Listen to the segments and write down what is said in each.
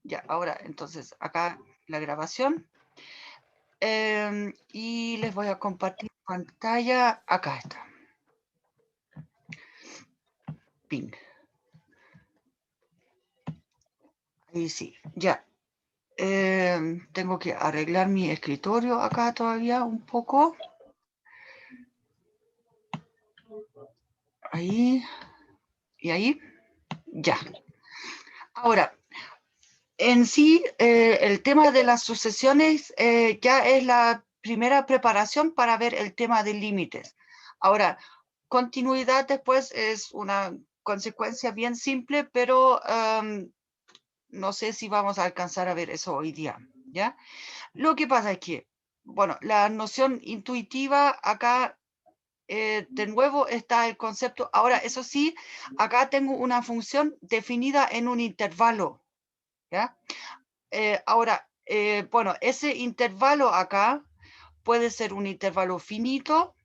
Ya, ahora, entonces, acá la grabación. Y les voy a compartir pantalla. Acá está. Ping. Ahí sí, ya. Tengo que arreglar mi escritorio acá todavía un poco. Ahí. Y ahí. Ya. Ahora, en sí, el tema de las sucesiones ya es la primera preparación para ver el tema de límites. Ahora, continuidad después es una consecuencia bien simple, pero no sé si vamos a alcanzar a ver eso hoy día, ¿ya? Lo que pasa es que, bueno, la noción intuitiva acá, de nuevo está el concepto. Ahora, eso sí, acá tengo una función definida en un intervalo, ¿ya? Ahora, bueno, ese intervalo acá puede ser un intervalo finito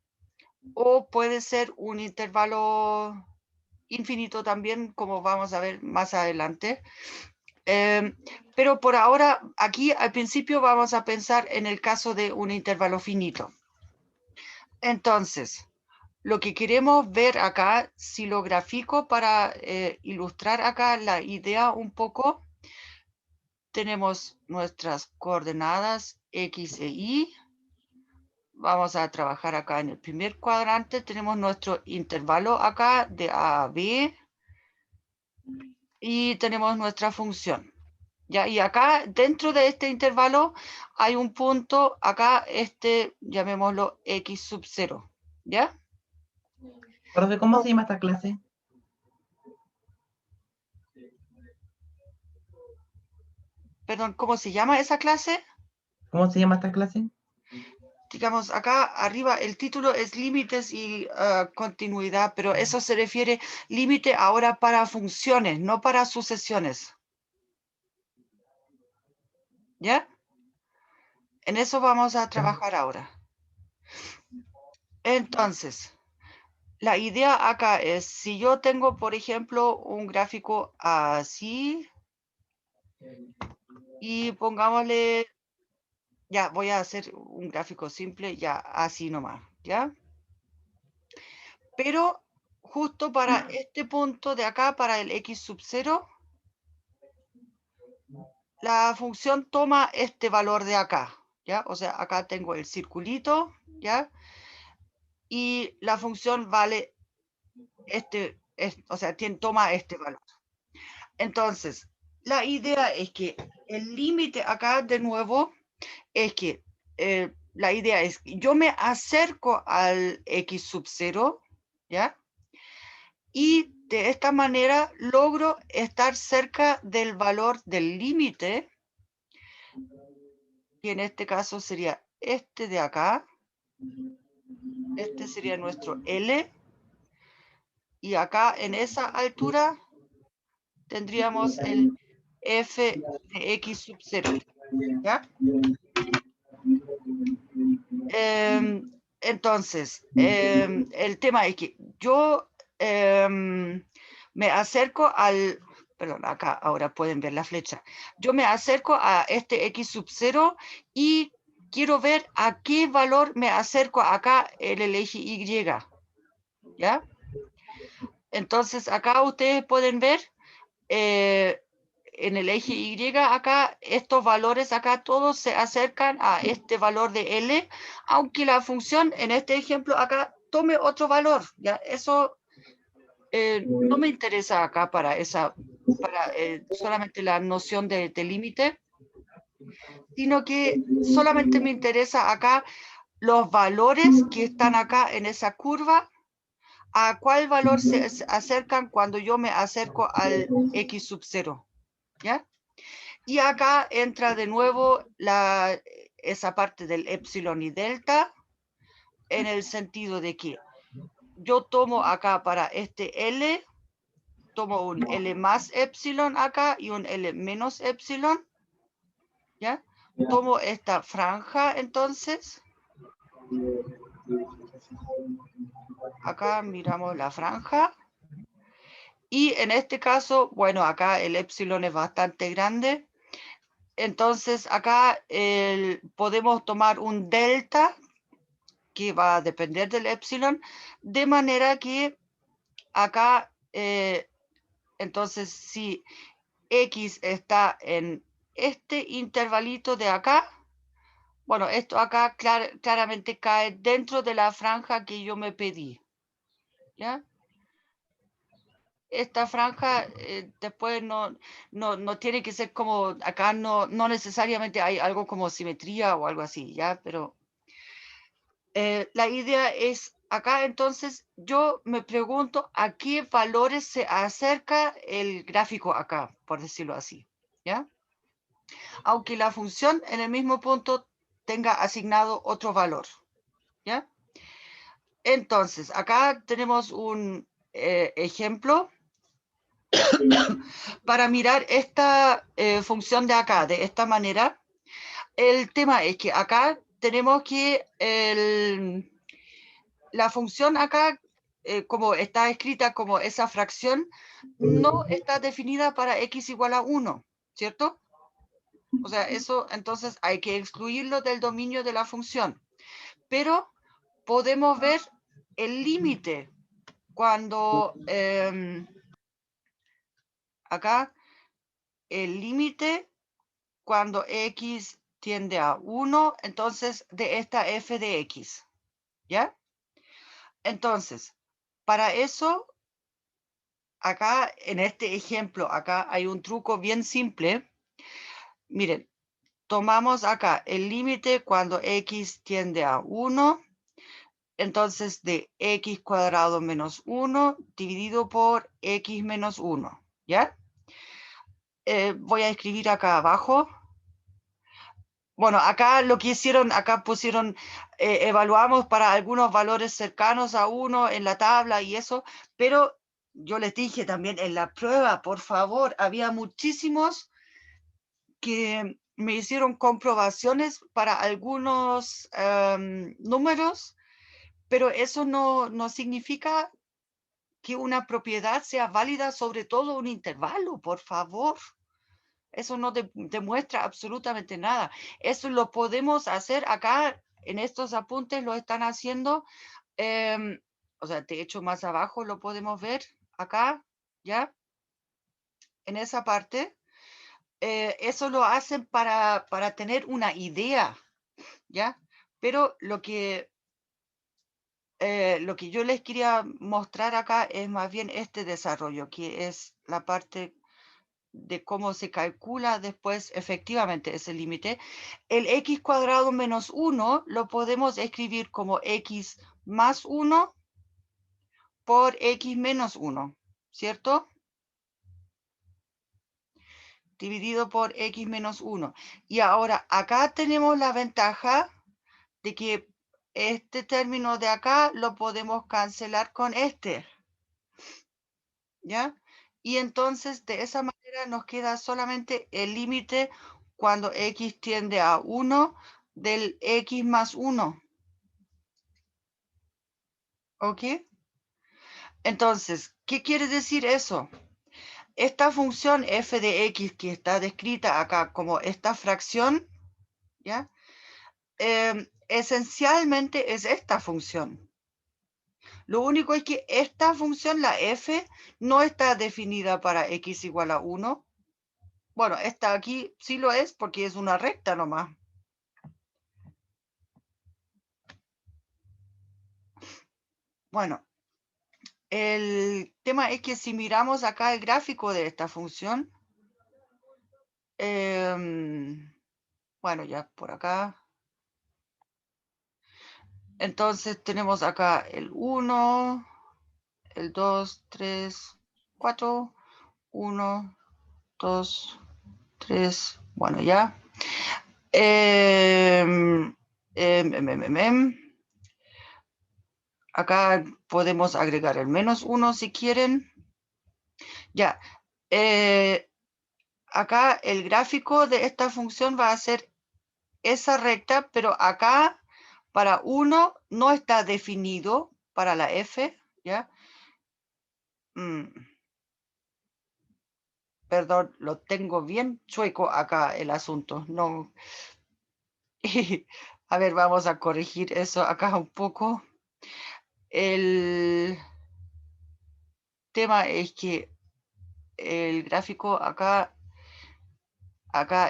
o puede ser un intervalo infinito también, como vamos a ver más adelante. Pero por ahora, aquí al principio vamos a pensar en el caso de un intervalo finito. Entonces, lo que queremos ver acá, si lo grafico para ilustrar acá la idea un poco, tenemos nuestras coordenadas X e Y. Vamos a trabajar acá en el primer cuadrante. Tenemos nuestro intervalo acá de A a B. Y tenemos nuestra función. ¿Ya? Y acá, dentro de este intervalo, hay un punto, acá, llamémoslo X sub 0. ¿Ya? Profe, ¿cómo se llama esta clase? Perdón, ¿cómo se llama esa clase? ¿Cómo se llama esta clase? Digamos, acá arriba el título es límites y continuidad, pero eso se refiere límite ahora para funciones, no para sucesiones. ¿Ya? En eso vamos a trabajar ahora. Entonces, la idea acá es, si yo tengo, por ejemplo, un gráfico así, y pongámosle, ya, voy a hacer un gráfico simple, ya, así nomás, ¿ya? Pero justo para este punto de acá, para el X sub 0, la función toma este valor de acá, ¿ya? O sea, acá tengo el circulito, ¿ya? Y la función vale o sea, toma este valor. Entonces, la idea es que el límite acá, de nuevo, es que la idea es que yo me acerco al X sub 0, ¿ya? Y de esta manera logro estar cerca del valor del límite, que en este caso sería este de acá. Este sería nuestro L. Y acá en esa altura tendríamos el f de x sub 0. ¿Ya? Entonces, el tema es que yo me acerco al, perdón, acá ahora pueden ver la flecha. Yo me acerco a este x sub 0 y quiero ver a qué valor me acerco acá en el eje Y. ¿Ya? Entonces, acá ustedes pueden ver en el eje Y acá, estos valores acá todos se acercan a este valor de L, aunque la función en este ejemplo acá tome otro valor, ¿ya? Eso no me interesa acá para solamente la noción de límite, sino que solamente me interesa acá los valores que están acá en esa curva, a cuál valor se acercan cuando yo me acerco al X sub 0, ¿ya? Y acá entra de nuevo esa parte del epsilon y delta, en el sentido de que yo tomo acá para este L, tomo un L más epsilon acá y un L menos epsilon, ¿ya? Tomo esta franja entonces. Acá miramos la franja. Y en este caso, bueno, acá el epsilon es bastante grande. entonces acá podemos tomar un delta que va a depender del epsilon, de manera que acá, entonces si X está en este intervalito de acá, bueno, esto acá claramente cae dentro de la franja que yo me pedí, ¿ya? Esta franja después no tiene que ser como, acá no necesariamente hay algo como simetría o algo así, ¿ya? Pero la idea es, acá entonces yo me pregunto a qué valores se acerca el gráfico acá, por decirlo así, ¿ya? Aunque la función en el mismo punto tenga asignado otro valor, ¿ya? Entonces, acá tenemos un ejemplo para mirar esta función de acá, de esta manera. El tema es que acá tenemos que la función acá, como está escrita como esa fracción, no está definida para x igual a 1, ¿cierto? O sea, eso entonces hay que excluirlo del dominio de la función. Pero podemos ver el límite cuando acá el límite cuando x tiende a 1, entonces de esta f de x, ¿ya? Entonces, para eso, acá en este ejemplo, acá hay un truco bien simple. Miren, tomamos acá el límite cuando x tiende a 1, entonces de x cuadrado menos 1 dividido por x menos 1, ¿ya? Voy a escribir acá abajo. Bueno, acá lo que hicieron, acá pusieron, evaluamos para algunos valores cercanos a 1 en la tabla y eso, pero yo les dije también en la prueba, por favor, había muchísimos que me hicieron comprobaciones para algunos números, pero eso no significa que una propiedad sea válida sobre todo un intervalo, por favor. Eso no demuestra absolutamente nada. Eso lo podemos hacer acá, en estos apuntes lo están haciendo, o sea, de hecho más abajo lo podemos ver acá, ¿ya? En esa parte. Eso lo hacen para tener una idea, ¿ya? Pero lo que yo les quería mostrar acá es más bien este desarrollo, que es la parte de cómo se calcula después efectivamente ese límite. El x cuadrado menos 1 lo podemos escribir como x más 1 por x menos 1, ¿cierto? Dividido por x menos 1. Y ahora acá tenemos la ventaja de que este término de acá lo podemos cancelar con este, ¿ya? Y entonces de esa manera nos queda solamente el límite cuando x tiende a 1 del x más 1. ¿Ok? Entonces, ¿qué quiere decir eso? Esta función f de x que está descrita acá como esta fracción, ¿ya? Esencialmente es esta función. Lo único es que esta función, la f, no está definida para x igual a 1. Bueno, esta aquí sí lo es porque es una recta nomás. Bueno, el tema es que si miramos acá el gráfico de esta función, bueno, ya por acá. Entonces tenemos acá el 1, el 2, 3, 4, 1, 2, 3, bueno, ya. Acá podemos agregar el menos 1 si quieren. Ya. Acá el gráfico de esta función va a ser esa recta, pero acá para 1 no está definido para la f, ¿ya? Perdón, lo tengo bien chueco acá el asunto. No. A ver, vamos a corregir eso acá un poco. El tema es que el gráfico acá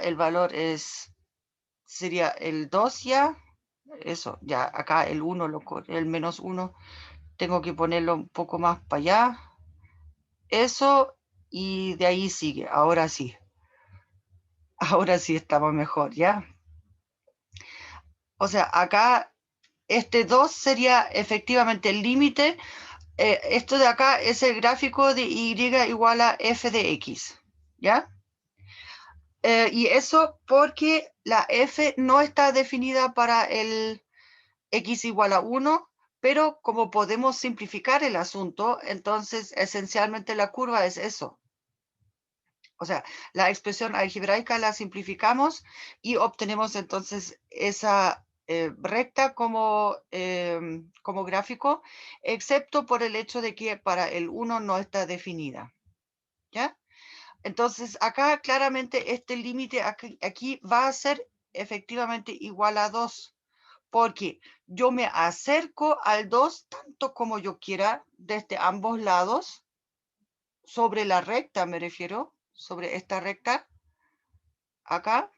el valor sería el 2 ya. Eso, ya acá el 1, el menos 1, tengo que ponerlo un poco más para allá. Eso, y de ahí sigue. Ahora sí. Ahora sí estamos mejor, ¿ya? O sea, acá este 2 sería efectivamente el límite. Esto de acá es el gráfico de y igual a f de x, ¿ya? Y eso porque la f no está definida para el x igual a 1, pero como podemos simplificar el asunto, entonces esencialmente la curva es eso. O sea, la expresión algebraica la simplificamos y obtenemos entonces esa recta como gráfico, excepto por el hecho de que para el 1 no está definida. ¿Ya? Entonces, acá claramente este límite aquí va a ser efectivamente igual a 2, porque yo me acerco al 2 tanto como yo quiera desde ambos lados, sobre la recta me refiero, sobre esta recta, acá,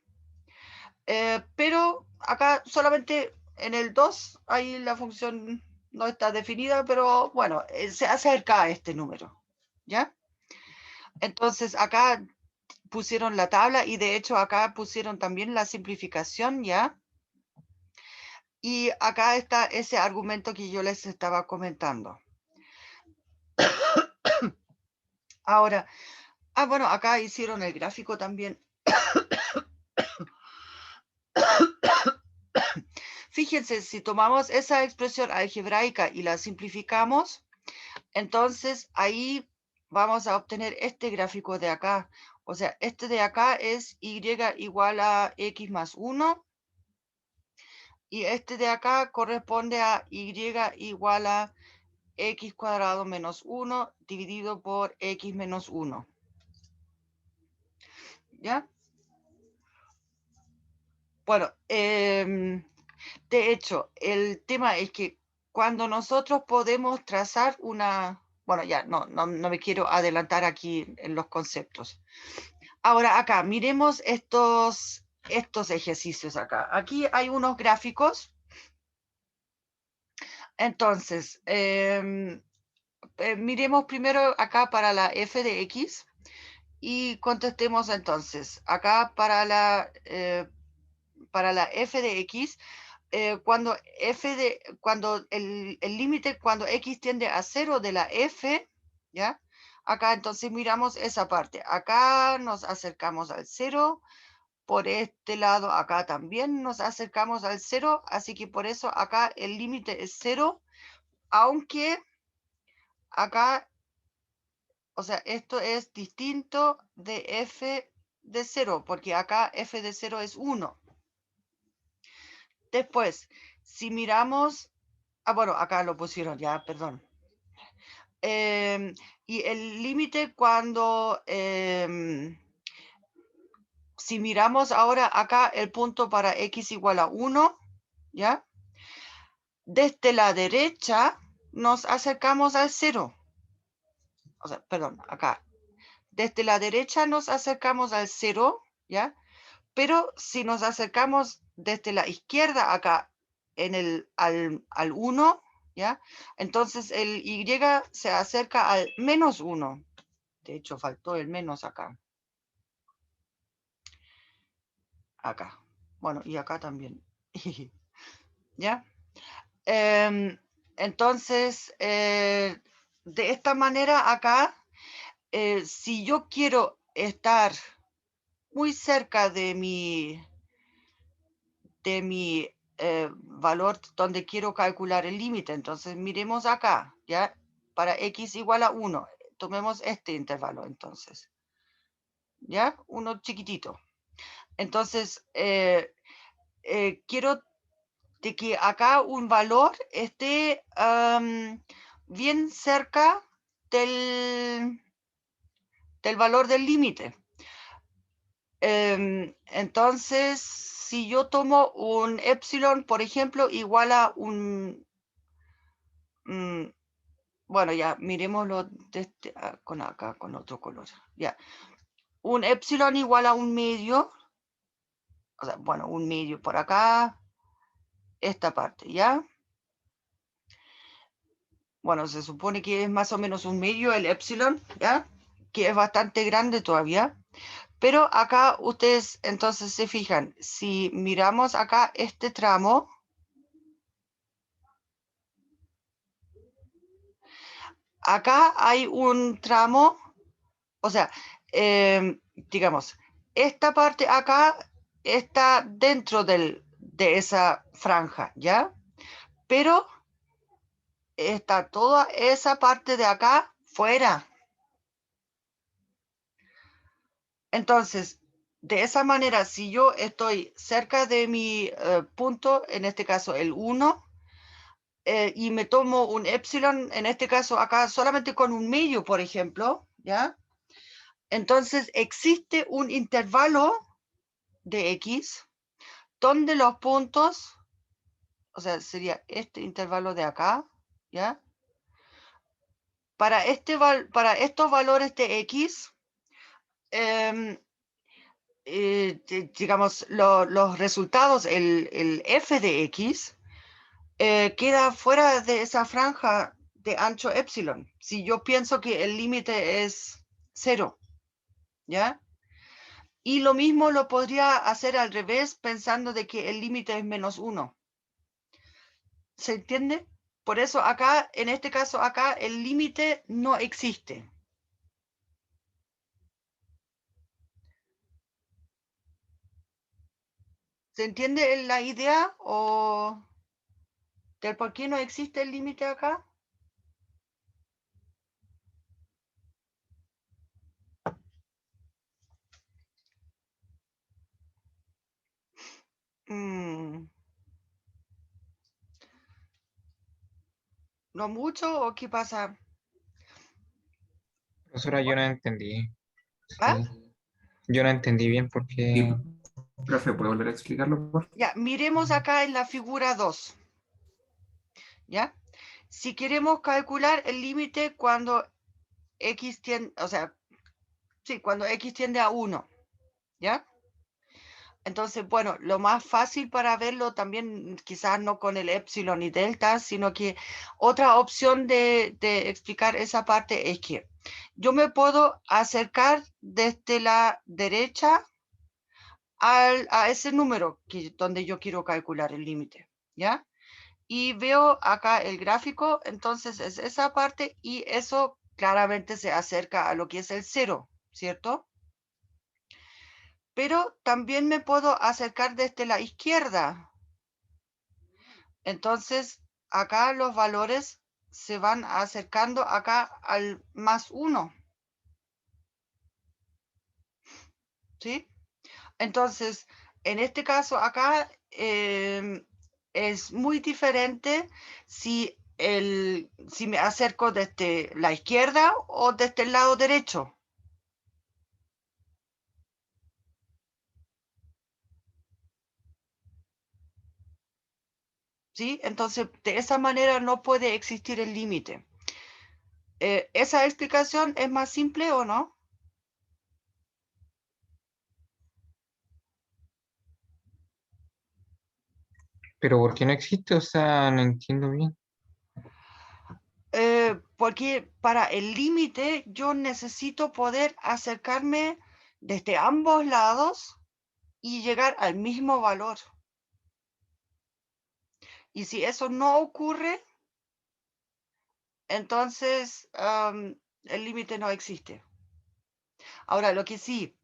pero acá solamente en el 2 ahí la función no está definida, pero bueno, se acerca a este número, ¿ya? Entonces acá pusieron la tabla y de hecho acá pusieron también la simplificación, ¿ya? Y acá está ese argumento que yo les estaba comentando. Ahora, bueno, acá hicieron el gráfico también. Fíjense, si tomamos esa expresión algebraica y la simplificamos, entonces ahí vamos a obtener este gráfico de acá. O sea, este de acá es y igual a x más 1. Y este de acá corresponde a y igual a x cuadrado menos 1 dividido por x menos 1. ¿Ya? Bueno, de hecho, el tema es que cuando nosotros podemos trazar una... Bueno, ya, no me quiero adelantar aquí en los conceptos. Ahora, acá, miremos estos ejercicios acá. Aquí hay unos gráficos. Entonces, miremos primero acá para la f de x y contestemos entonces. Acá para la f de x, cuando el límite, cuando x tiende a 0 de la f, ¿ya? Acá entonces miramos esa parte. Acá nos acercamos al 0. Por este lado, acá también nos acercamos al 0. Así que por eso acá el límite es 0. Aunque acá, o sea, esto es distinto de f de 0. Porque acá f de 0 es 1. Después, si miramos, bueno, acá lo pusieron ya, perdón. Y el límite cuando, si miramos ahora acá el punto para x igual a 1, ¿ya? Desde la derecha nos acercamos al 0. O sea, perdón, acá. Desde la derecha nos acercamos al 0, ¿ya? Pero si nos acercamos desde la izquierda acá al 1, ¿ya? Entonces el y se acerca al menos 1. De hecho, faltó el menos acá. Acá. Bueno, y acá también. ¿Ya? Entonces, de esta manera acá, si yo quiero estar muy cerca de mi valor donde quiero calcular el límite. Entonces, miremos acá, ¿ya? Para x igual a 1. Tomemos este intervalo, entonces. ¿Ya? Uno chiquitito. Entonces, quiero de que acá un valor esté bien cerca del del valor del límite. Entonces, si yo tomo un epsilon, por ejemplo, igual a un... bueno, ya, miremoslo con acá, con otro color. Ya. Un epsilon igual a un medio. O sea, bueno, un medio por acá. Esta parte, ¿ya? Bueno, se supone que es más o menos un medio el epsilon, ¿ya? Que es bastante grande todavía. Pero acá ustedes entonces se fijan, si miramos acá este tramo, acá hay un tramo, o sea, digamos, esta parte acá está dentro de esa franja, ¿ya? Pero está toda esa parte de acá fuera. Entonces, de esa manera, si yo estoy cerca de mi punto, en este caso el 1, y me tomo un epsilon, en este caso acá solamente con un medio, por ejemplo, ¿ya? Entonces existe un intervalo de X donde los puntos, o sea, sería este intervalo de acá, ¿ya? Para estos valores de X, digamos, los resultados, el f de X, queda fuera de esa franja de ancho epsilon. Si yo pienso que el límite es 0, ¿ya? Y lo mismo lo podría hacer al revés pensando de que el límite es -1. ¿Se entiende? Por eso acá, en este caso acá, el límite no existe. ¿Se entiende la idea o del por qué no existe el límite acá? ¿No mucho o qué pasa? Profesora, yo no entendí. ¿Ah? Sí. Yo no entendí bien porque Sí, profe, ¿puede volver a explicarlo, por favor? Ya, miremos acá en la figura 2. ¿Ya? Si queremos calcular el límite cuando x tiende, o sea, sí, cuando x tiende a 1, ¿ya? Entonces, bueno, lo más fácil para verlo también, quizás no con el epsilon y delta, sino que otra opción de explicar esa parte es que yo me puedo acercar desde la derecha a ese número donde yo quiero calcular el límite, ¿ya? Y veo acá el gráfico, entonces es esa parte y eso claramente se acerca a lo que es el 0, ¿cierto? Pero también me puedo acercar desde la izquierda. Entonces, acá los valores se van acercando acá al +1. ¿Sí? Entonces, en este caso acá es muy diferente si me acerco desde la izquierda o desde el lado derecho. ¿Sí? Entonces, de esa manera no puede existir el límite. ¿Esa explicación es más simple o no? pero ¿por qué no existe? O sea, no entiendo bien. Porque para el límite yo necesito poder acercarme desde ambos lados y llegar al mismo valor. Y si eso no ocurre, entonces el límite no existe. Ahora, lo que sí,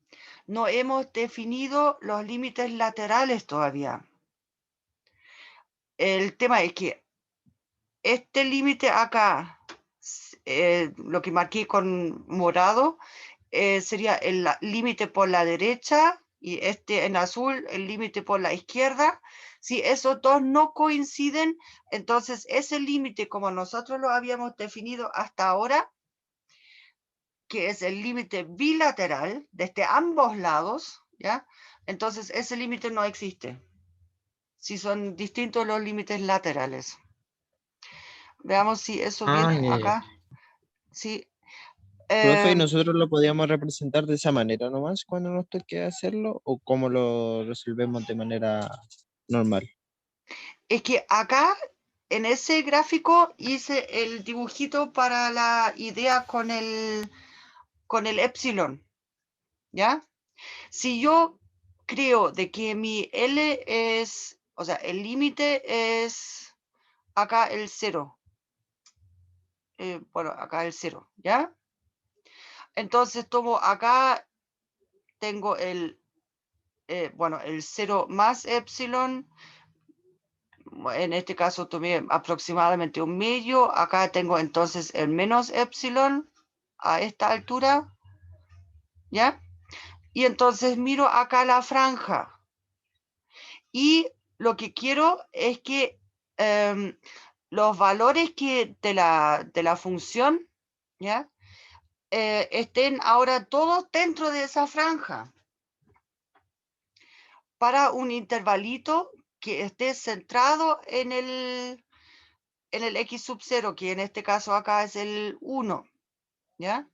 no hemos definido los límites laterales todavía. El tema es que este límite acá, lo que marqué con morado, sería el límite por la derecha y este en azul el límite por la izquierda. Si esos dos no coinciden, entonces ese límite como nosotros lo habíamos definido hasta ahora que es el límite bilateral desde ambos lados, ¿ya? Entonces ese límite no existe. Si son distintos los límites laterales. Veamos si eso viene ya. acá. Sí. Profe, ¿y Em, nosotros lo podíamos representar de esa manera nomás cuando nos toque hacerlo? ¿O cómo lo resolvemos de manera normal? es que acá, en ese gráfico, hice el dibujito para la idea con el epsilon, ¿ya? Si yo creo de que mi L es, o sea, el límite es acá el 0. Bueno, acá el 0, ¿ya? Entonces tomo acá, tengo el, bueno, el 0 más epsilon. En este caso tomé aproximadamente un medio. Acá tengo entonces el menos epsilon a esta altura, ¿ya? Y entonces miro acá la franja. Y lo que quiero es que los valores de la función, ¿ya? Estén ahora todos dentro de esa franja para un intervalito que esté centrado en el x sub 0, que en este caso acá es el 1, ¿ya?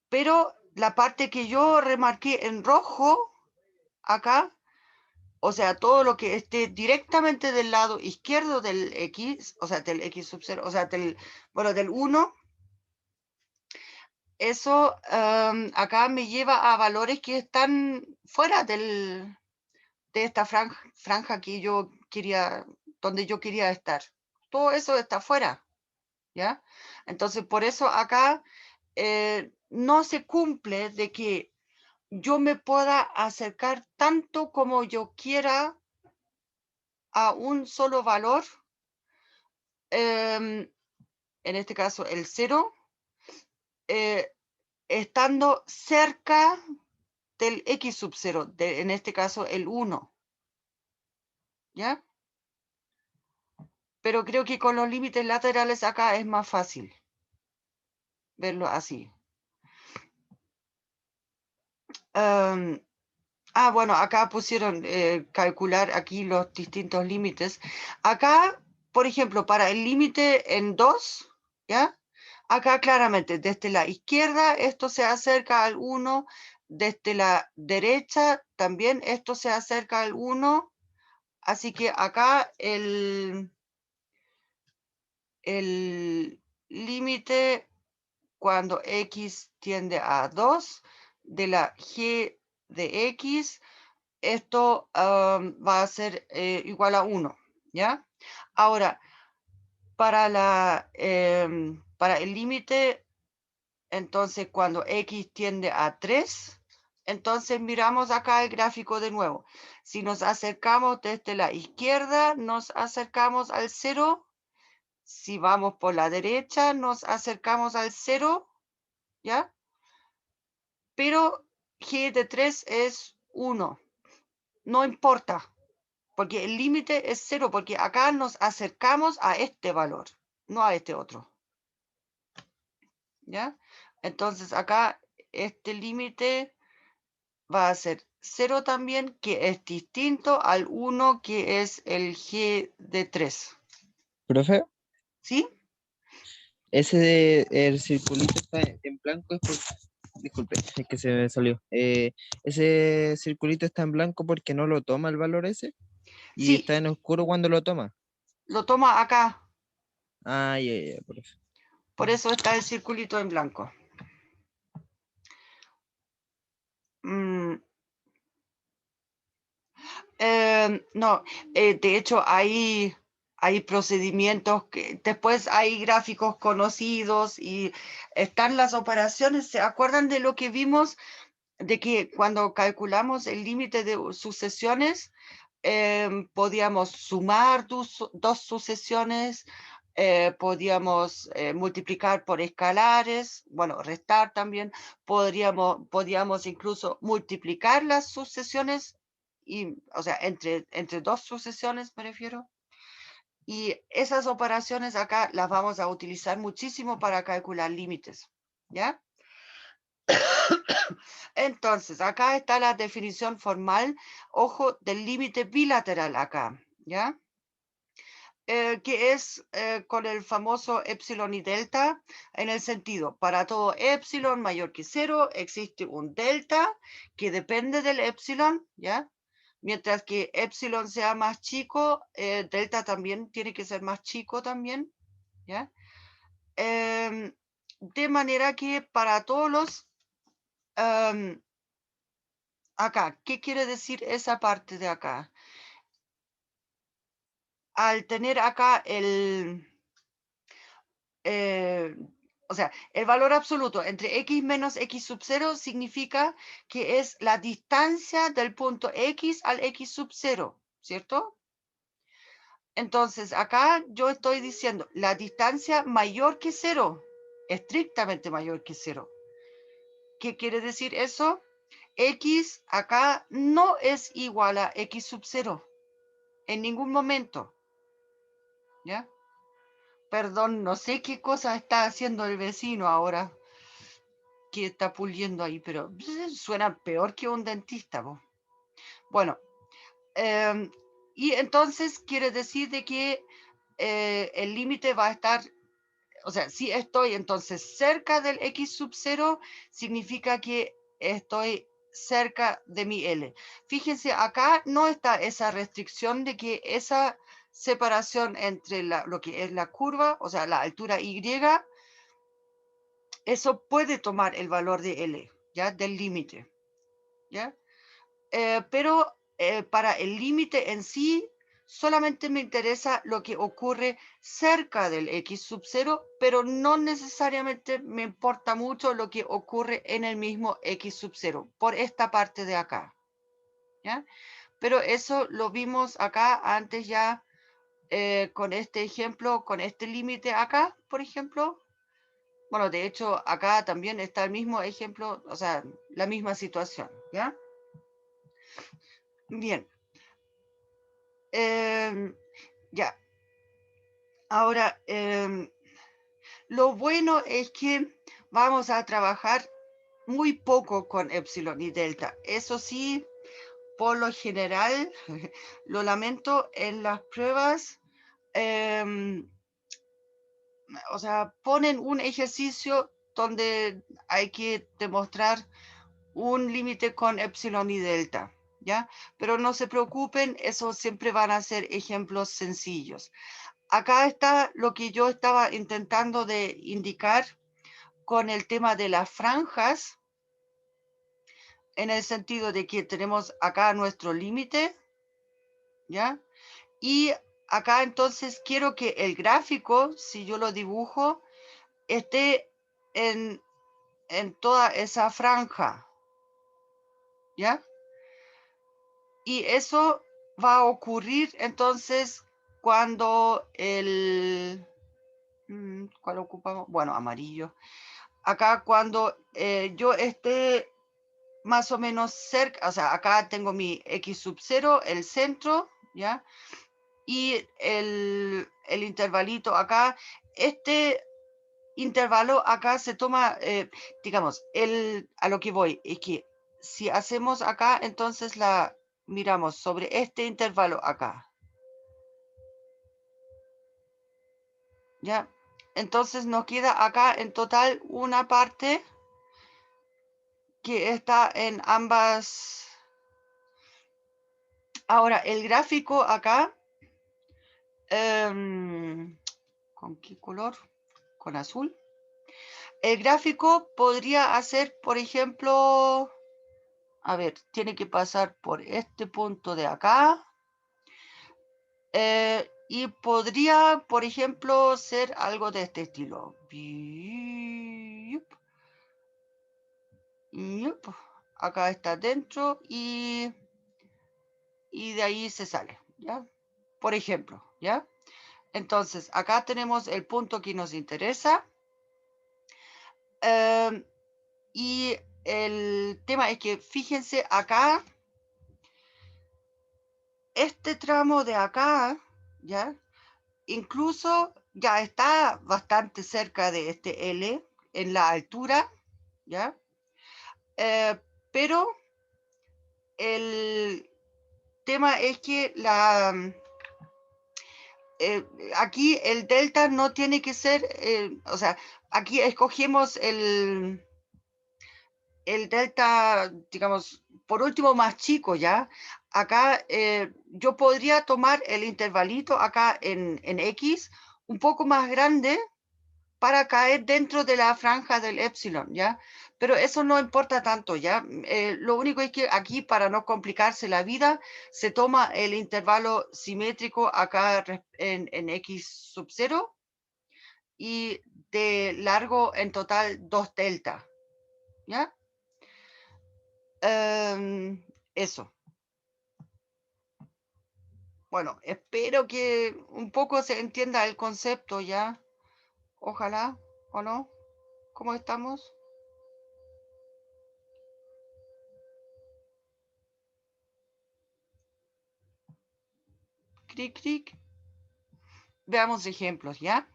Pero la parte que yo remarqué en rojo acá, o sea, todo lo que esté directamente del lado izquierdo del x, o sea, del x sub 0, o sea, del 1, eso acá me lleva a valores que están fuera de esta franja que yo quería, donde yo quería estar. Todo eso está fuera, ¿ya? Entonces, por eso acá no se cumple de que yo me pueda acercar tanto como yo quiera a un solo valor, en este caso el 0, estando cerca del x sub 0, en este caso el 1, ¿ya? Pero creo que con los límites laterales acá es más fácil verlo así. Bueno, acá pusieron calcular aquí los distintos límites. Acá, por ejemplo, para el límite en 2, ¿ya? Acá claramente, desde la izquierda esto se acerca al 1, desde la derecha también esto se acerca al 1, así que acá el límite cuando x tiende a 2 de la g de x, esto va a ser igual a 1, ¿ya? Ahora, para el límite, entonces cuando x tiende a 3, entonces miramos acá el gráfico de nuevo. Si nos acercamos desde la izquierda, nos acercamos al 0. Si vamos por la derecha, nos acercamos al 0, ¿ya? Pero g de 3 es 1. No importa, porque el límite es 0, porque acá nos acercamos a este valor, no a este otro. ¿Ya? Entonces acá este límite va a ser 0 también, que es distinto al 1, que es el g de 3. Profe, ¿Sí? el circulito está en blanco, es disculpe, es que se me salió. Ese circulito está en blanco porque no lo toma el valor ese y Sí, está en oscuro cuando lo toma. lo toma acá. Ah, ya, profe. Por eso está el circulito en blanco. No, de hecho hay procedimientos que después hay gráficos conocidos y están las operaciones. ¿Se acuerdan de lo que vimos? De que cuando calculamos el límite de sucesiones, podíamos sumar dos sucesiones, podíamos multiplicar por escalares, bueno, restar también, podíamos incluso multiplicar las sucesiones, o sea, entre dos sucesiones me refiero. Y esas operaciones acá las vamos a utilizar muchísimo para calcular límites, ¿ya? Entonces, acá está la definición formal, ojo, del límite bilateral acá, ¿ya? Que es con el famoso epsilon y delta, en el sentido, para todo epsilon mayor que 0, existe un delta que depende del epsilon, ¿ya? Mientras que epsilon sea más chico, delta también tiene que ser más chico también, ¿ya? De manera que para todos los... acá, ¿qué quiere decir esa parte de acá? Al tener acá o sea, el valor absoluto entre x menos x sub 0 significa que es la distancia del punto x al x sub 0, ¿cierto? Entonces, acá yo estoy diciendo la distancia mayor que 0, estrictamente mayor que 0. ¿Qué quiere decir eso? X acá no es igual a x sub 0 en ningún momento, ¿ya? Perdón, no sé qué cosa está haciendo el vecino ahora que está puliendo ahí, pero suena peor que un dentista, po. Bueno, y entonces quiere decir de que el límite va a estar, o sea, si estoy entonces cerca del x sub 0, significa que estoy cerca de mi L. Fíjense, acá no está esa restricción de que esa separación entre lo que es la curva, o sea, la altura Y, eso puede tomar el valor de L, ¿ya? Del límite, ¿ya? Pero para el límite en sí, solamente me interesa lo que ocurre cerca del x sub 0, pero no necesariamente me importa mucho lo que ocurre en el mismo x sub 0, por esta parte de acá, ¿ya? Pero eso lo vimos acá antes ya con este ejemplo, con este límite acá, por ejemplo. Bueno, de hecho, acá también está el mismo ejemplo, o sea, la misma situación, ¿ya? Bien. Ya. Ahora, lo bueno es que vamos a trabajar muy poco con epsilon y delta. Eso sí, por lo general, lo lamento, en las pruebas, o sea, ponen un ejercicio donde hay que demostrar un límite con epsilon y delta, ¿ya? Pero no se preocupen, eso siempre van a ser ejemplos sencillos. Acá está lo que yo estaba intentando de indicar con el tema de las franjas, en el sentido de que tenemos acá nuestro límite, ¿ya? Y acá entonces quiero que el gráfico, si yo lo dibujo, esté en toda esa franja, ¿ya? Y eso va a ocurrir entonces cuando ¿cuál ocupamos? Bueno, amarillo. Acá cuando yo esté más o menos cerca, o sea, acá tengo mi x sub 0, el centro, ¿ya? Y el intervalito acá, este intervalo acá se toma, digamos, a lo que voy, es que si hacemos acá, entonces la miramos sobre este intervalo acá, ¿ya? Entonces nos queda acá en total una parte que está en ambas. Ahora, el gráfico acá, ¿con qué color? Con azul. El gráfico podría hacer, por ejemplo, a ver, tiene que pasar por este punto de acá. Y podría, por ejemplo, ser algo de este estilo. Acá está dentro y de ahí se sale, ¿ya? Por ejemplo, ¿ya? Entonces, acá tenemos el punto que nos interesa. Y el tema es que, fíjense, acá, este tramo de acá, ¿ya? Incluso ya está bastante cerca de este L en la altura, ¿ya? pero el tema es que aquí el delta no tiene que ser, o sea, aquí escogemos el delta, digamos, por último más chico, ¿ya? Acá yo podría tomar el intervalito acá en X un poco más grande para caer dentro de la franja del epsilon, ¿ya? Pero eso no importa tanto, ¿ya? Lo único es que aquí, para no complicarse la vida, se toma el intervalo simétrico acá en X sub 0 y de largo en total 2 delta, ¿ya? Eso. Bueno, espero que un poco se entienda el concepto, ¿ya? Ojalá, ¿o no? ¿Cómo estamos? Cric, cric. Veamos ejemplos, ¿ya?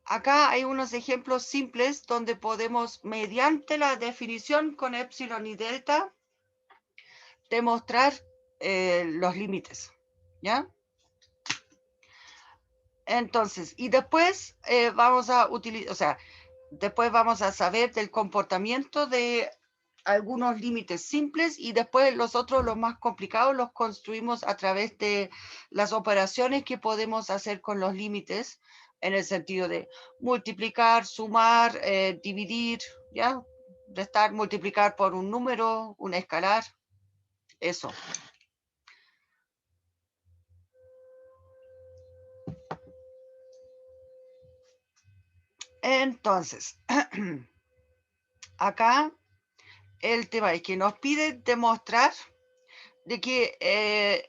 Acá hay unos ejemplos simples donde podemos, mediante la definición con epsilon y delta, demostrar los límites, ¿ya? Entonces, y después vamos a utilizar, o sea, después vamos a saber del comportamiento de algunos límites simples y después los otros, los más complicados, los construimos a través de las operaciones que podemos hacer con los límites, en el sentido de multiplicar, sumar, dividir, ¿ya? Restar, multiplicar por un número, un escalar, eso. Entonces, acá el tema es que nos pide demostrar de que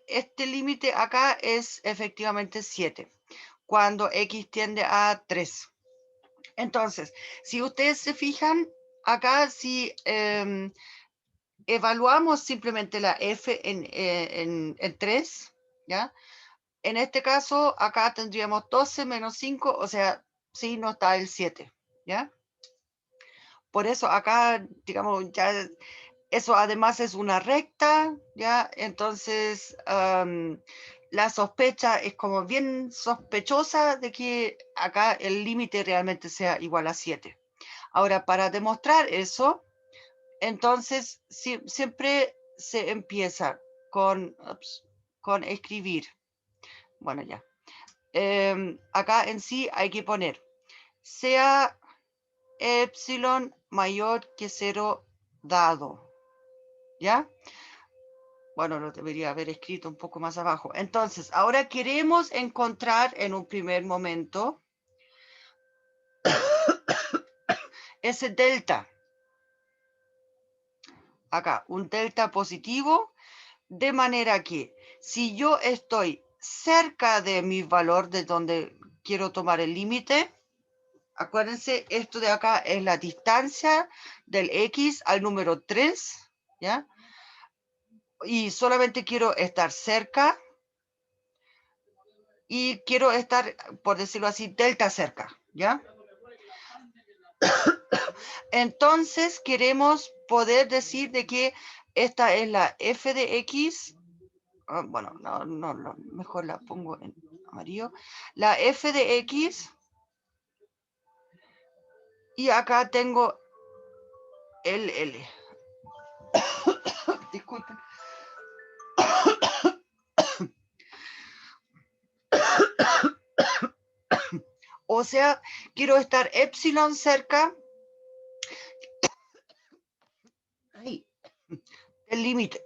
este límite acá es efectivamente 7, cuando x tiende a 3. Entonces, si ustedes se fijan, acá si evaluamos simplemente la f en 3, ¿ya? En este caso, acá tendríamos 12 menos 5, o sea, sí, no está el 7, ¿ya? Por eso acá, digamos, ya eso además es una recta, ¿ya? Entonces, la sospecha es como bien sospechosa de que acá el límite realmente sea igual a 7. Ahora, para demostrar eso, entonces siempre se empieza con escribir. Bueno, ya. Acá en sí hay que poner, sea epsilon mayor que 0 dado, ¿ya? Bueno, lo debería haber escrito un poco más abajo. Entonces, ahora queremos encontrar en un primer momento ese delta. Acá, un delta positivo, de manera que si yo estoy cerca de mi valor de donde quiero tomar el límite, acuérdense, esto de acá es la distancia del x al número 3, ¿ya? Y solamente quiero estar cerca y quiero estar, por decirlo así, delta cerca, ¿ya? Entonces queremos poder decir de que esta es la f de x, bueno, no, mejor la pongo en amarillo, la f de x, y acá tengo el L. Disculpen. O sea, quiero estar epsilon cerca del límite.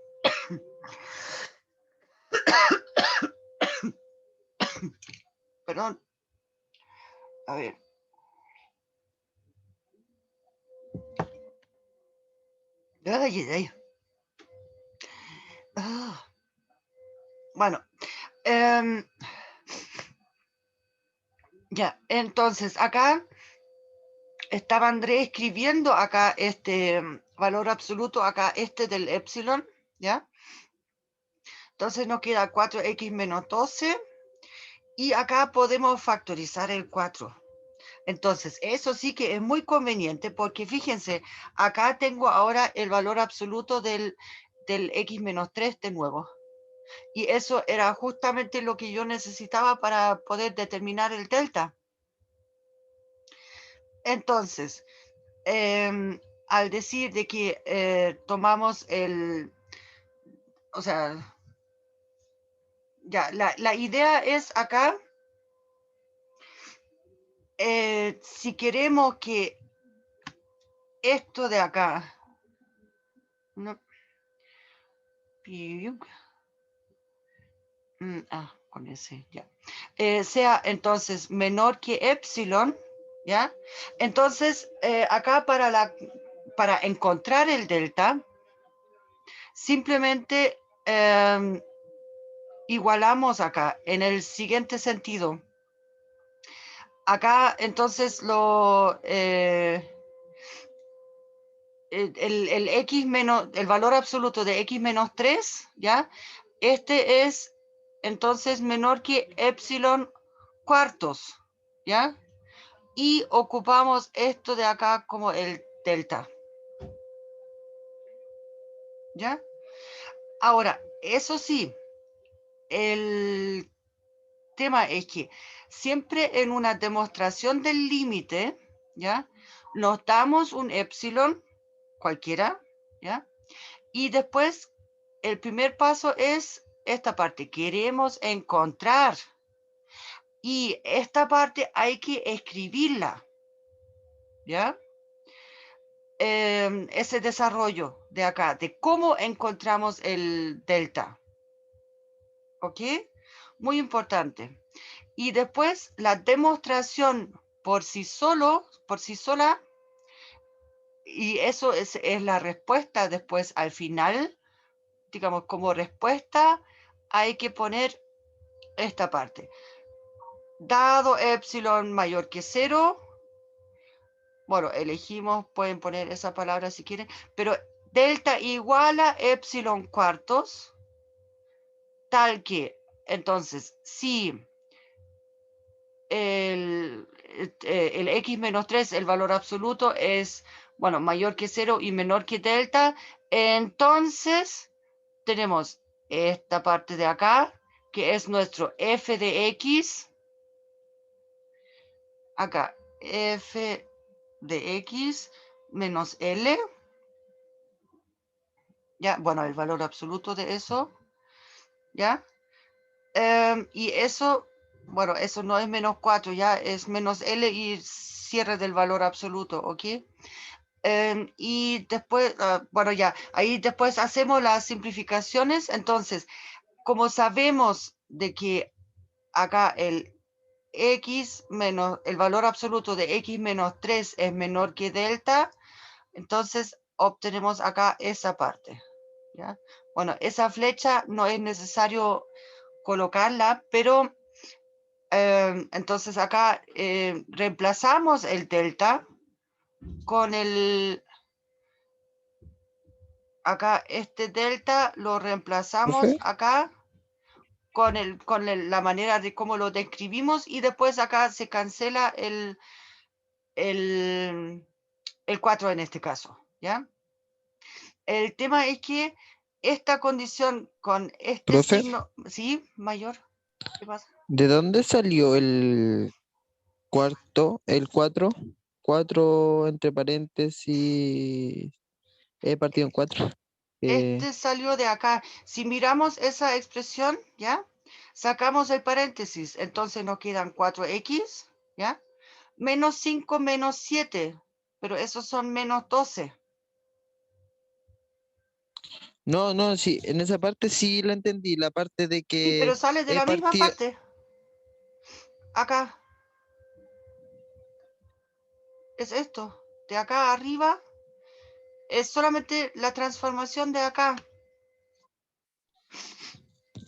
Perdón. A ver. Bueno. Ya, entonces acá estaba Andrés escribiendo acá este valor absoluto, acá este del epsilon, ¿ya? Entonces nos queda 4x menos 12 y acá podemos factorizar el 4. Entonces, eso sí que es muy conveniente porque fíjense, acá tengo ahora el valor absoluto del x menos 3 de nuevo. Y eso era justamente lo que yo necesitaba para poder determinar el delta. Entonces, al decir de que tomamos o sea, ya, la idea es acá, si queremos que esto de acá, no, con ese, ya, sea entonces menor que epsilon, ¿ya? Entonces, acá para encontrar el delta, simplemente igualamos acá en el siguiente sentido. Acá entonces el x menos, el valor absoluto de x menos 3, ¿ya? Este es entonces menor que epsilon cuartos, ¿ya? Y ocupamos esto de acá como el delta, ¿ya? Ahora, eso sí, el tema es que siempre en una demostración del límite, ¿ya? Nos damos un epsilon cualquiera, ¿ya? Y después el primer paso es esta parte, queremos encontrar. Y esta parte hay que escribirla, ¿ya? Ese desarrollo de acá, de cómo encontramos el delta. ¿Ok? Muy importante. Y después la demostración por sí sola, y eso es la respuesta después al final, digamos, como respuesta hay que poner esta parte. Dado epsilon mayor que 0, bueno, elegimos, pueden poner esa palabra si quieren, pero delta igual a epsilon cuartos, tal que, entonces, si el x menos 3, el valor absoluto es, bueno, mayor que 0 y menor que delta, entonces tenemos esta parte de acá, que es nuestro f de x, acá, f de x menos L, ya, bueno, el valor absoluto de eso, ya, y eso, bueno, eso no es menos 4, ya es menos L y cierre del valor absoluto, ¿ok? Y después, bueno, ya, ahí después hacemos las simplificaciones, entonces, como sabemos de que acá el x menos, el valor absoluto de x menos 3 es menor que delta, entonces obtenemos acá esa parte, ¿ya? Bueno, esa flecha no es necesario colocarla, pero entonces acá reemplazamos el delta con acá este delta lo reemplazamos ¿Profe? acá con la manera de cómo lo describimos y después acá se cancela el 4 en este caso, ¿ya? El tema es que esta condición con este ¿Profe? signo, ¿sí, mayor? ¿Qué pasa? ¿De dónde salió el cuarto, el 4? 4 entre paréntesis, he partido en 4. Este salió de acá. Si miramos esa expresión, ¿ya? Sacamos el paréntesis, entonces nos quedan 4x, ¿ya? Menos 5 menos 7, pero esos son menos 12. No, no, sí, en esa parte sí la entendí, la parte de Sí, pero que sale de he la misma partido, parte. Acá. Es esto. De acá arriba es solamente la transformación de acá.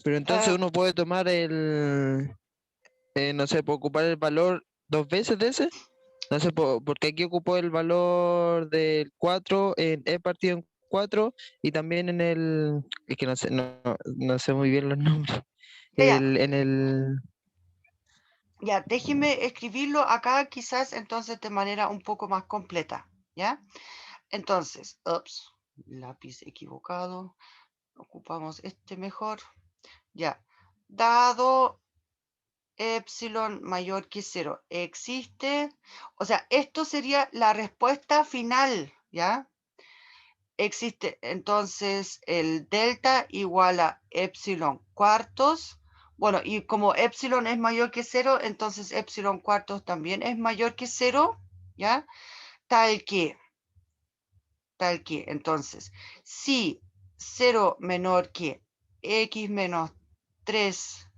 pero entonces uno puede tomar no sé, puede ocupar el valor 2 veces de ese. No sé, porque aquí ocupó el valor del 4 en he partido en 4 y también en es que no sé, no sé muy bien los nombres. Ya, ya. En el, Ya, déjenme escribirlo acá quizás entonces de manera un poco más completa, ¿ya? Entonces, ups, lápiz equivocado, ocupamos este mejor, ya. Dado epsilon mayor que 0, existe, o sea, esto sería la respuesta final, ¿ya? Existe entonces el delta igual a epsilon cuartos. Bueno, y como epsilon es mayor que 0, entonces epsilon cuartos también es mayor que 0, ¿ya? Tal que, entonces, si 0 menor que x menos 3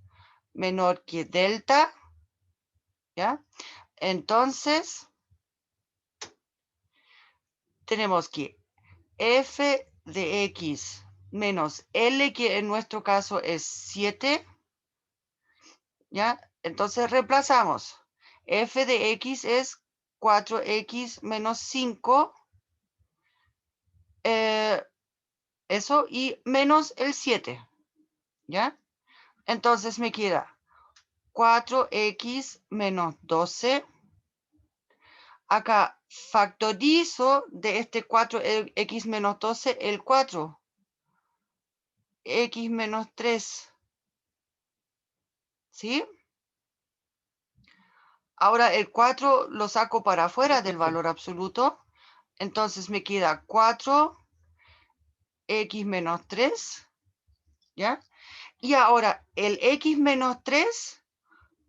menor que delta, ¿ya? Entonces, tenemos que f de x menos L, que en nuestro caso es 7, ¿ya? Entonces reemplazamos. F de x es 4x menos 5, eso, y menos el 7, ¿ya? Entonces me queda 4x menos 12. Acá factorizo de este 4x menos 12 el 4. X menos 3, ¿sí? Ahora el 4 lo saco para afuera del valor absoluto. Entonces me queda 4x menos 3, ¿ya? Y ahora el x menos 3,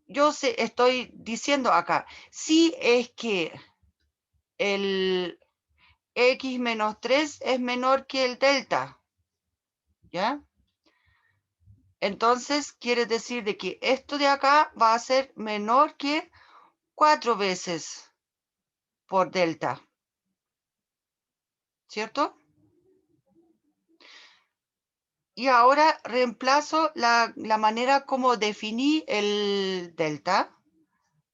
yo estoy diciendo acá, si es que el x menos 3 es menor que el delta, ¿ya? Entonces quiere decir de que esto de acá va a ser menor que 4 veces por delta, ¿cierto? Y ahora reemplazo la manera como definí el delta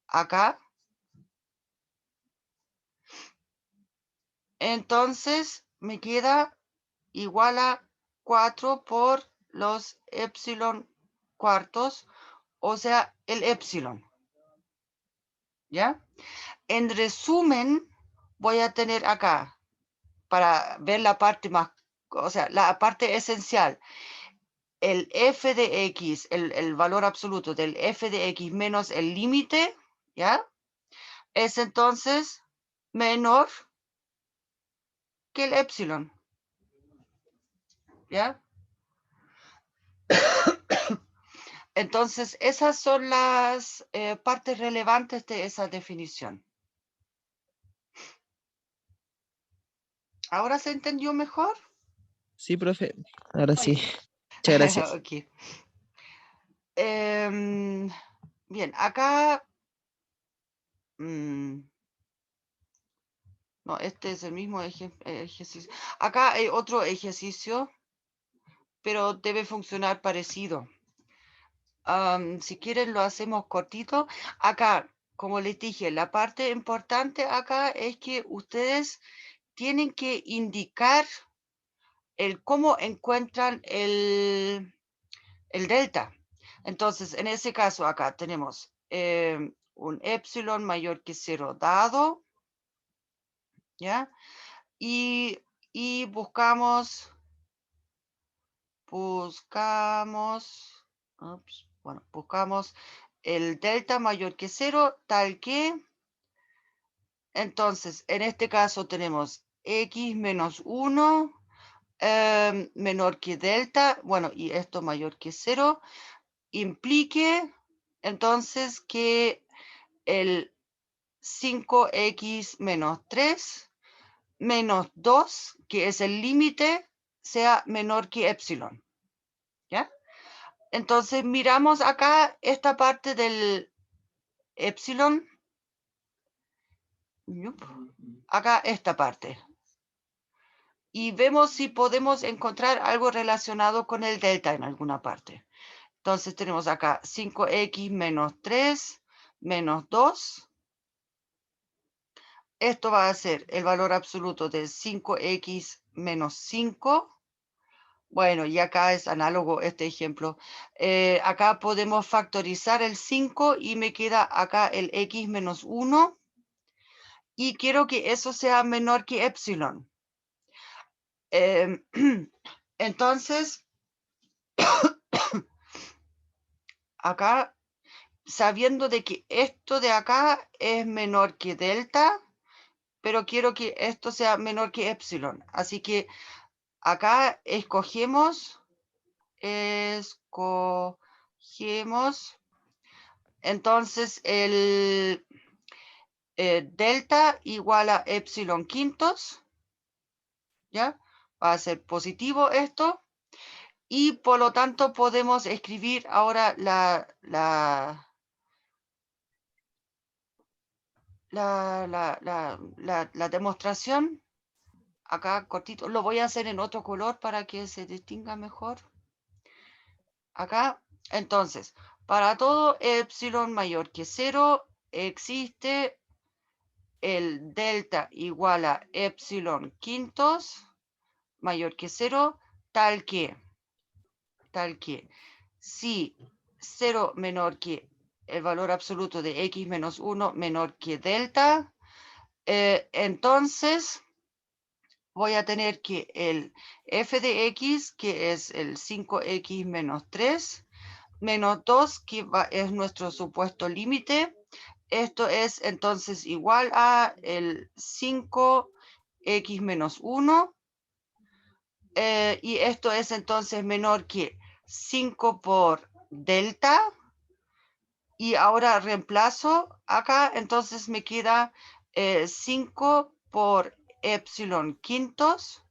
acá. Entonces me queda igual a 4 por los epsilon cuartos, o sea, el epsilon. ¿Ya? En resumen, voy a tener acá, para ver la parte más, o sea, la parte esencial, el f de x, el valor absoluto del f de x menos el límite, ¿ya? Es entonces menor que el epsilon, ¿ya? Entonces, esas son las partes relevantes de esa definición. ¿Ahora se entendió mejor? Sí, profe. Ahora sí. Oye. Muchas gracias. Ok. Bien, acá... no, este es el mismo ejercicio. Acá hay otro ejercicio, pero debe funcionar parecido. Si quieren lo hacemos cortito. Acá, como les dije, la parte importante acá es que ustedes tienen que indicar el cómo encuentran el delta. Entonces, en ese caso acá tenemos un epsilon mayor que 0 dado, ¿ya? Y buscamos, buscamos el delta mayor que 0, tal que, entonces, en este caso tenemos x menos 1 menor que delta, bueno, y esto mayor que 0, implique entonces que el 5x menos 3 menos 2, que es el límite, sea menor que epsilon, ¿ya? Entonces miramos acá esta parte del epsilon, acá esta parte, y vemos si podemos encontrar algo relacionado con el delta en alguna parte. Entonces tenemos acá 5x menos 3 menos 2. Esto va a ser el valor absoluto de 5x menos 5 Bueno, y acá es análogo este ejemplo. Acá podemos factorizar el 5 y me queda acá el x menos 1. Y quiero que eso sea menor que epsilon. Entonces, acá, sabiendo de que esto de acá es menor que delta, pero quiero que esto sea menor que epsilon. Así que acá escogemos, entonces el delta igual a epsilon quintos, ¿ya? Va a ser positivo esto. Y por lo tanto podemos escribir ahora la demostración. Acá cortito, lo voy a hacer en otro color para que se distinga mejor. Acá, entonces, para todo epsilon mayor que 0 existe el delta igual a epsilon quintos mayor que 0, tal que si 0 menor que el valor absoluto de x menos 1 menor que delta, entonces voy a tener que el f de x, que es el 5x menos 3, menos 2, que es nuestro supuesto límite. Esto es entonces igual a el 5x menos 1. Y esto es entonces menor que 5 por delta. Y ahora reemplazo acá, entonces me queda 5 por epsilon quintos,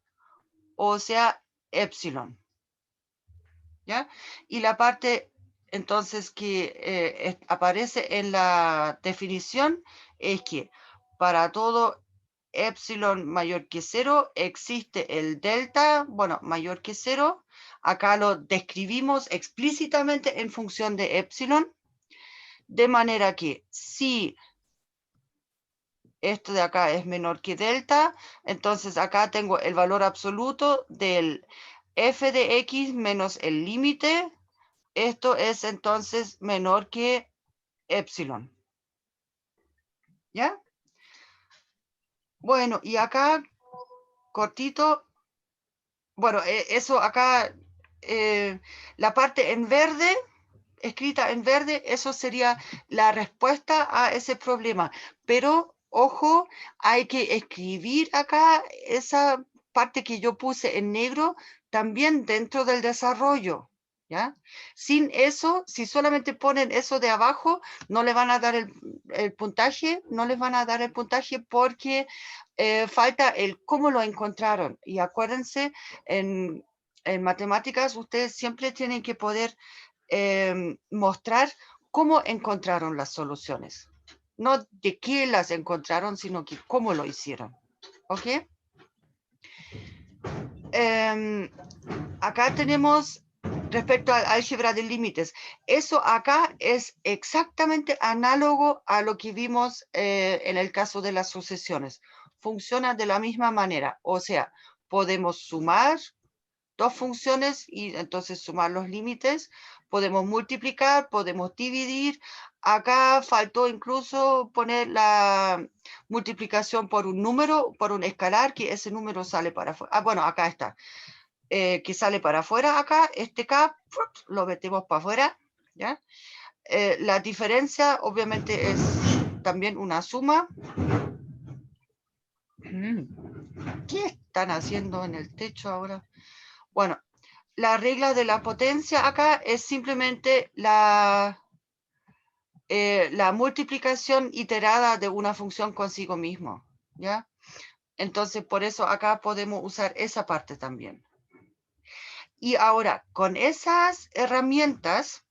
o sea, epsilon. ¿Ya? Y la parte entonces que aparece en la definición es que para todo epsilon mayor que 0 existe el delta, bueno, mayor que 0. Acá lo describimos explícitamente en función de epsilon, de manera que si esto de acá es menor que delta, entonces acá tengo el valor absoluto del f de x menos el límite. Esto es entonces menor que epsilon. ¿Ya? Bueno, y acá, cortito, bueno, eso acá, la parte en verde, escrita en verde, eso sería la respuesta a ese problema. Pero, ojo, hay que escribir acá esa parte que yo puse en negro también dentro del desarrollo. ¿Ya? Sin eso, si solamente ponen eso de abajo, no le van a dar el puntaje, no les van a dar el puntaje porque falta el cómo lo encontraron. Y acuérdense, en matemáticas ustedes siempre tienen que poder mostrar cómo encontraron las soluciones. No de qué las encontraron, sino que cómo lo hicieron. ¿Ok? Acá tenemos, respecto al álgebra de límites, eso acá es exactamente análogo a lo que vimos en el caso de las sucesiones. Funciona de la misma manera, o sea, podemos sumar dos funciones y entonces sumar los límites, podemos multiplicar, podemos dividir. Acá faltó incluso poner la multiplicación por un número, por un escalar, que ese número sale para afuera. Ah, bueno, acá está. Que sale para afuera acá, este K, lo metemos para afuera, ¿ya? La diferencia obviamente es también una suma. ¿Qué están haciendo en el techo ahora? Bueno, la regla de la potencia acá es simplemente la multiplicación iterada de una función consigo mismo, ¿ya? Entonces, por eso acá podemos usar esa parte también. Y ahora, con esas herramientas,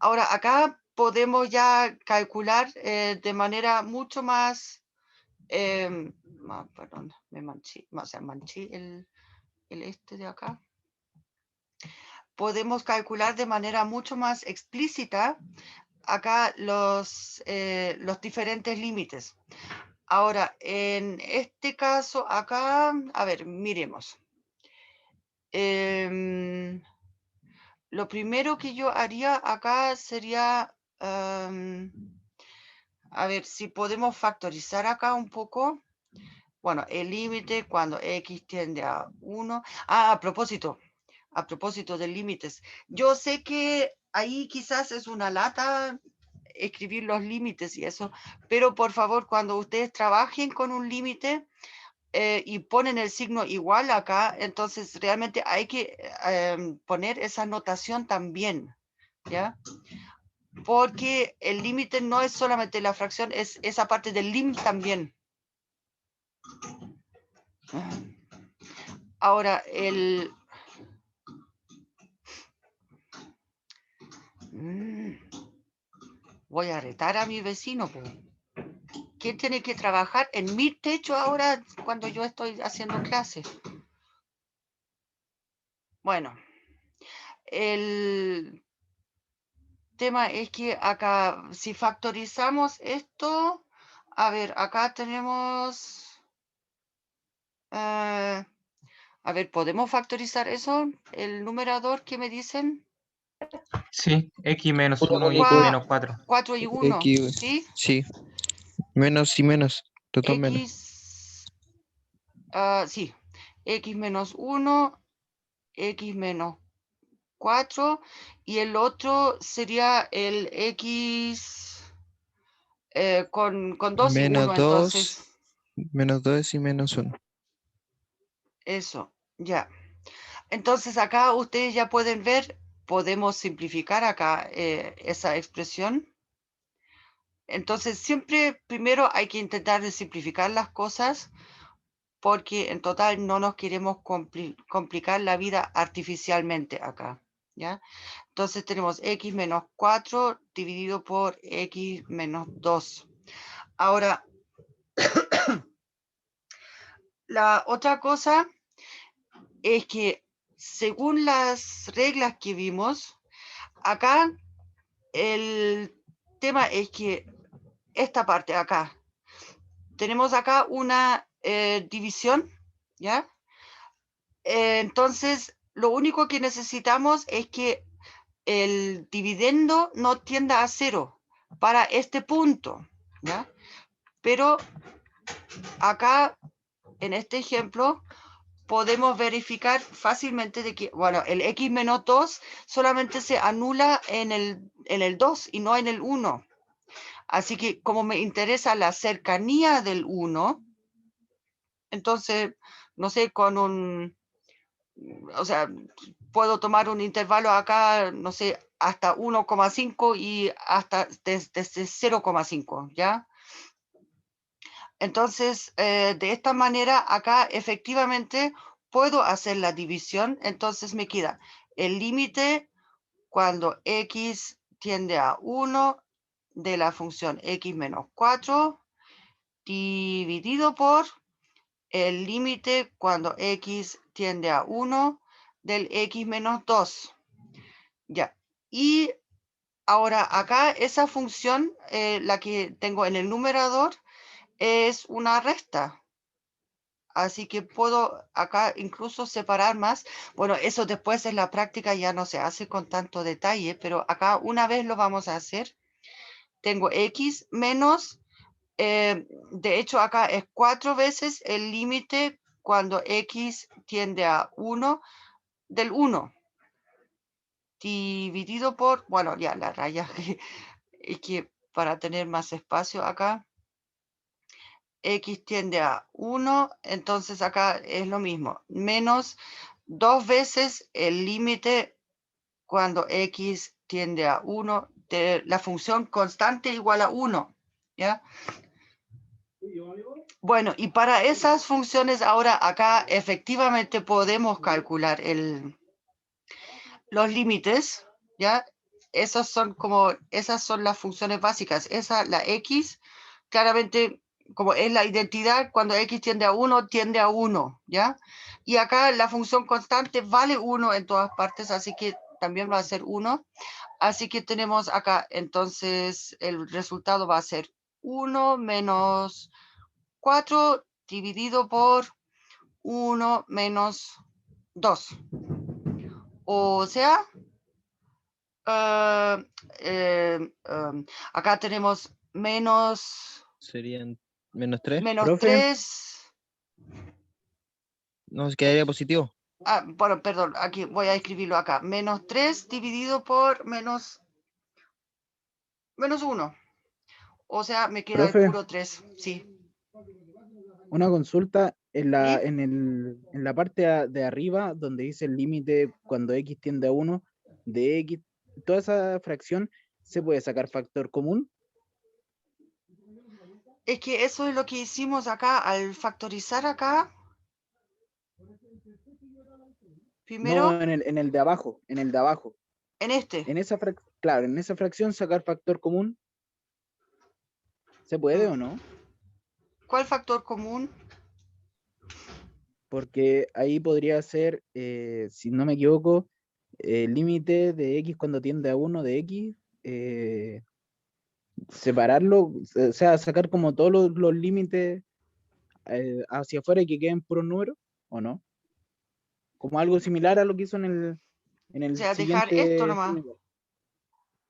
ahora acá podemos ya calcular de manera mucho más, perdón, me manché, o sea, manché el este de acá. Podemos calcular de manera mucho más explícita acá los diferentes límites. Ahora, en este caso acá, a ver, miremos. lo primero que yo haría acá sería, a ver si podemos factorizar acá un poco. Bueno, el límite cuando x tiende a 1. Ah, a propósito de límites. Yo sé que ahí quizás es una lata escribir los límites y eso, pero por favor, cuando ustedes trabajen con un límite y ponen el signo igual acá, entonces realmente hay que poner esa notación también, ¿ya? Porque el límite no es solamente la fracción, es esa parte del lim también. Ahora, voy a retar a mi vecino, po. ¿Quién tiene que trabajar en mi techo ahora cuando yo estoy haciendo clases? Bueno, el tema es que acá, si factorizamos esto, a ver, acá tenemos, a ver, ¿podemos factorizar eso? El numerador que me dicen, Sí, x menos 1 y x Cua- menos 4. 4 y 1, X, ¿sí? sí, menos y menos, todos menos. X, sí, x menos 1, x menos 4 y el otro sería el x con 2 y 1, Menos entonces 2, menos 2 y menos 1. eso, ya. Entonces acá ustedes ya pueden ver, podemos simplificar acá esa expresión. Entonces siempre primero hay que intentar de simplificar las cosas porque en total no nos queremos complicar la vida artificialmente acá, ¿ya? Entonces tenemos x menos 4 dividido por x menos 2. Ahora, la otra cosa es que según las reglas que vimos, acá el tema es que esta parte acá, tenemos acá una división, ¿ya? Entonces, lo único que necesitamos es que el dividendo no tienda a 0 para este punto, ¿ya? Pero acá, en este ejemplo, podemos verificar fácilmente de que, bueno, el x menos 2 solamente se anula en el 2 y no en el 1. Así que como me interesa la cercanía del 1, entonces, no sé, o sea, puedo tomar un intervalo acá, no sé, hasta 1,5 y hasta desde 0,5, ¿ya? Entonces, de esta manera, acá efectivamente puedo hacer la división, entonces me queda el límite cuando x tiende a 1 de la función x menos 4 dividido por el límite cuando x tiende a 1 del x menos 2. Ya. Y ahora acá esa función, la que tengo en el numerador, es una resta. Así que puedo acá incluso separar más. Bueno, eso después en la práctica ya no se hace con tanto detalle, pero acá una vez lo vamos a hacer. Tengo x menos, de hecho acá es 4 veces el límite cuando x tiende a 1 del 1. Dividido por, bueno, ya la raya, es que para tener más espacio acá, x tiende a 1, entonces acá es lo mismo, menos 2 veces el límite cuando x tiende a 1 de la función constante igual a 1, ¿ya? Bueno, y para esas funciones ahora acá efectivamente podemos calcular los límites, ¿ya? Esas son las funciones básicas. La x, claramente, como es la identidad, cuando x tiende a 1, tiende a 1, ¿ya? Y acá la función constante vale 1 en todas partes, así que también va a ser 1. Así que tenemos acá, entonces, el resultado va a ser 1 menos 4 dividido por 1 menos 2. O sea, acá tenemos Serían menos 3. menos Profe. 3. No, se quedaría positivo. Bueno, perdón, aquí voy a escribirlo acá. Menos 3 dividido por menos 1. O sea, me queda Profe. el puro 3. Sí. Una consulta en la, ¿Sí? en la parte de arriba, donde dice el límite cuando x tiende a 1, de x, toda esa fracción, ¿se puede sacar factor común? Es que eso es lo que hicimos acá, al factorizar acá. Primero, No, en el de abajo, en el de abajo. en este. En esa claro, en esa fracción sacar factor común, ¿se puede o no? ¿Cuál factor común? Porque ahí podría ser, si no me equivoco, el límite de x cuando tiende a 1 de x, separarlo, o sea, sacar como todos los límites hacia afuera y que queden puros números, ¿o no? Como algo similar a lo que hizo en O el sea, dejar esto siguiente. nomás.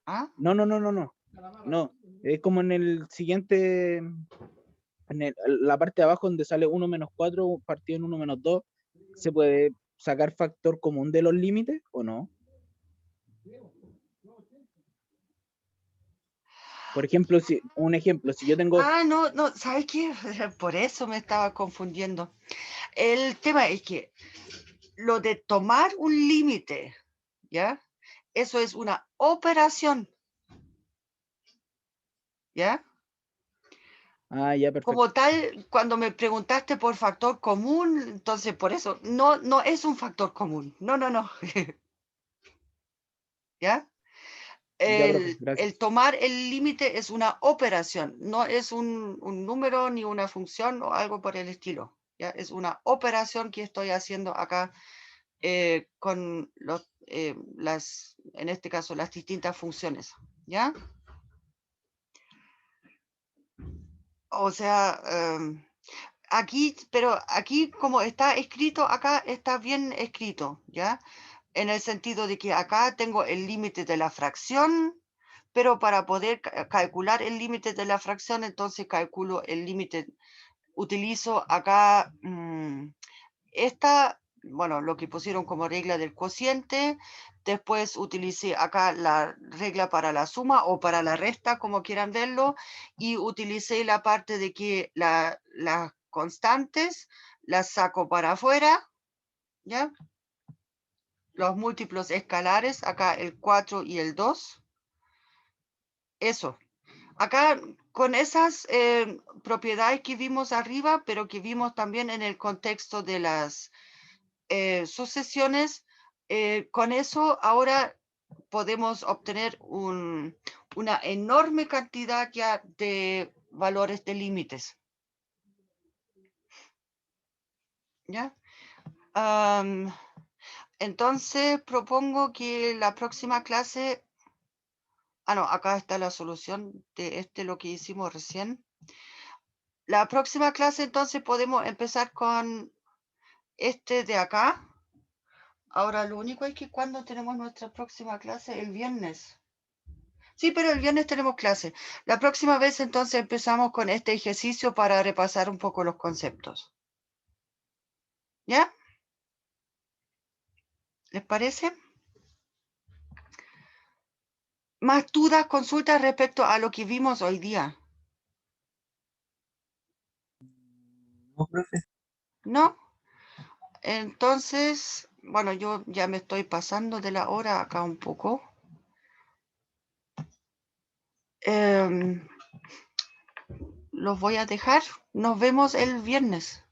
¿Ah? No, no, no, no, no. No, es como en el siguiente, la parte de abajo donde sale 1 menos 4 partido en 1 menos 2, ¿se puede sacar factor común de los límites o no? Por ejemplo, un ejemplo, si yo tengo... No, ¿sabes qué? Por eso me estaba confundiendo. El tema es que lo de tomar un límite, ¿ya? Eso es una operación, ¿ya? Ya, perfecto. Como tal, cuando me preguntaste por factor común, entonces por eso, no es un factor común. No. ¿Ya? Ya, profe, gracias. El tomar el límite es una operación, no es un número ni una función o algo por el estilo. ¿Ya? Es una operación que estoy haciendo acá con en este caso, las distintas funciones. ¿Ya? O sea, pero aquí como está escrito, acá está bien escrito, ¿ya? En el sentido de que acá tengo el límite de la fracción, pero para poder calcular el límite de la fracción, entonces calculo el límite, utilizo acá bueno, lo que pusieron como regla del cociente, después utilicé acá la regla para la suma o para la resta, como quieran verlo, y utilicé la parte de que las constantes las saco para afuera, ¿ya? Los múltiplos escalares, acá el 4 y el 2. Eso. Acá con esas propiedades que vimos arriba, pero que vimos también en el contexto de las sucesiones, con eso ahora podemos obtener una enorme cantidad ya de valores de límites. ¿Ya? Entonces propongo que la próxima clase... no, acá está la solución de lo que hicimos recién. La próxima clase entonces podemos empezar con este de acá. Ahora lo único es que cuando tenemos nuestra próxima clase, el viernes. Sí, pero el viernes tenemos clase. La próxima vez entonces empezamos con este ejercicio para repasar un poco los conceptos. ¿Ya? ¿Les parece? ¿Más dudas, consultas respecto a lo que vimos hoy día? No, profe. ¿No? Entonces, bueno, yo ya me estoy pasando de la hora acá un poco. Los voy a dejar. Nos vemos el viernes.